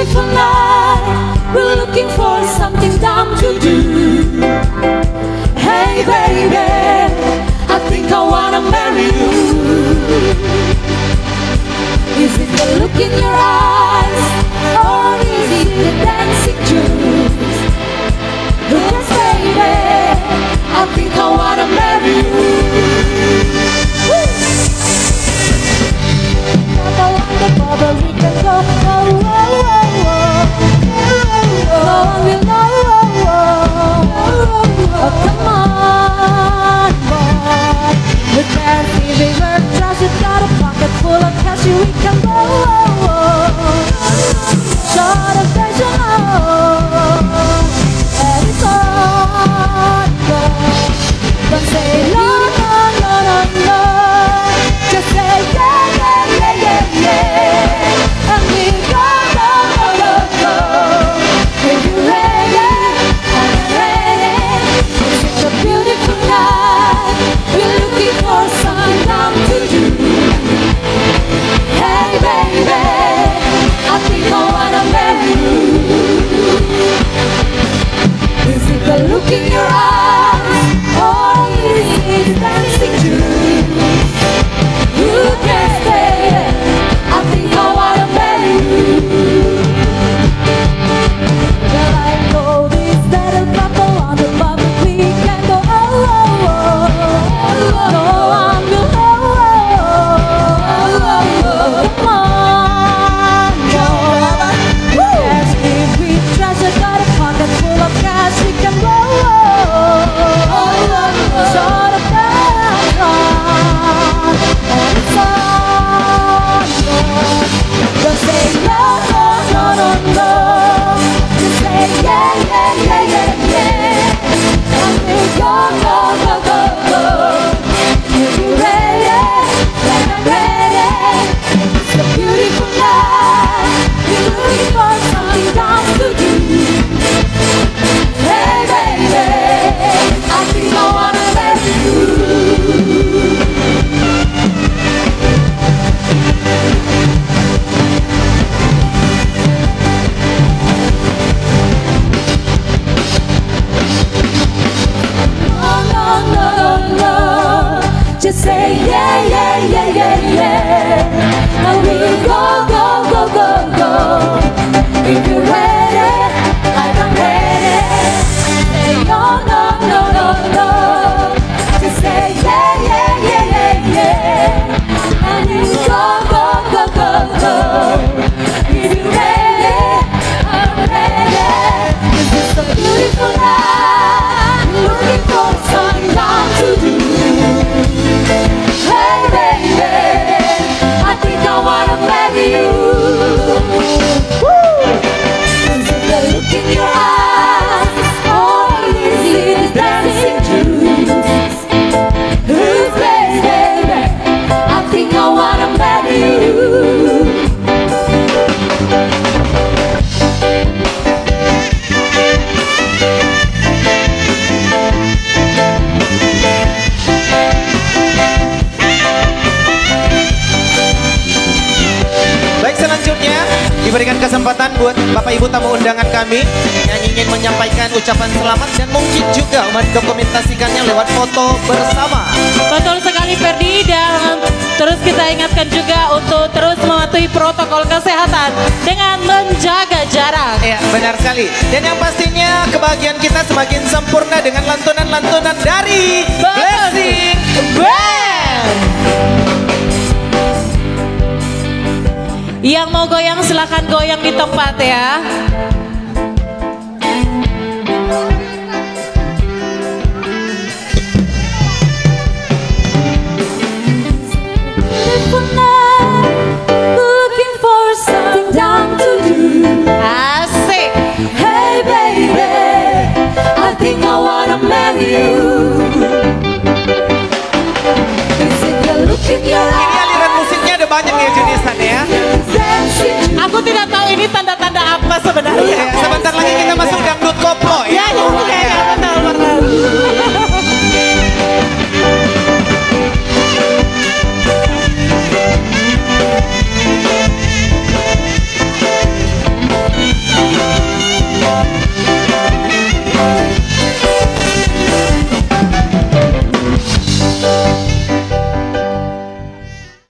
beautiful night. We're looking for something dumb to do. Hey baby, I think I wanna marry you. Is it the look in your eyes, or is it the dancing juice? Yes baby, I think I wanna marry you. Bubble, we can go, oh, oh, oh, oh. No one will know, oh, come on, boy. We can't see the work, trash, you got a pocket full of cash, we can go, short of vision, and it's on, don't say no, no, no, no, no. Just say yeah, yeah, yeah, yeah, yeah. And we go, go, go, go, go. If you're ready, I'm ready. It's a beautiful night. We're looking for something dumb to do. Hey baby, I think I wanna marry you. Is it the look in your eyes, or is it dancing juice? You can stay, I think I wanna marry you. Well, I know this little couple on the public weekend go, oh, oh, oh. No one will know, come on, no. Yes, if we treasure, got a pocket full of cash, we can go, short of that run. Don't say no, no, no, no, no. Just say yeah, yeah, yeah, yeah, yeah. And we go, go, go, go, go. If you're ready, then I'm ready. It's a beautiful night. We're looking for something dumb to do. Hey baby, I think I wanna marry you. Just say yeah, yeah, yeah, yeah, yeah. And we'll go, go, go, go, go. If you're ready, I'm ready. Say oh, no, no, no, no. Just say yeah, yeah, yeah, yeah, yeah. And we'll go, go, go, go, go. If you're ready, I'm ready. This is a beautiful night. Looking for something dumb to do. Hey baby, I think I wanna marry you. Woo! Is it the look in your eyes, or is it dancing juice? Who's baby, I think I wanna marry you. Selanjutnya diberikan kesempatan buat Bapak Ibu tamu undangan kami yang ingin menyampaikan ucapan selamat dan mungkin juga mendokumentasikannya lewat foto bersama. Betul sekali Ferdi, dan terus kita ingatkan juga untuk terus mematuhi protokol kesehatan dengan menjaga jarak. Ya, benar sekali. Dan yang pastinya kebahagiaan kita semakin sempurna dengan lantunan-lantunan dari Blessing Band. Yang mau goyang silahkan goyang di tempat ya. Looking for something dumb to do. Asik. Hey baby, I think I wanna marry you. Is it the look in your eyes? Ini aliran musiknya ada banyak ya jenisnya ya. Aku tidak tahu ini tanda-tanda apa sebenarnya. Sebentar lagi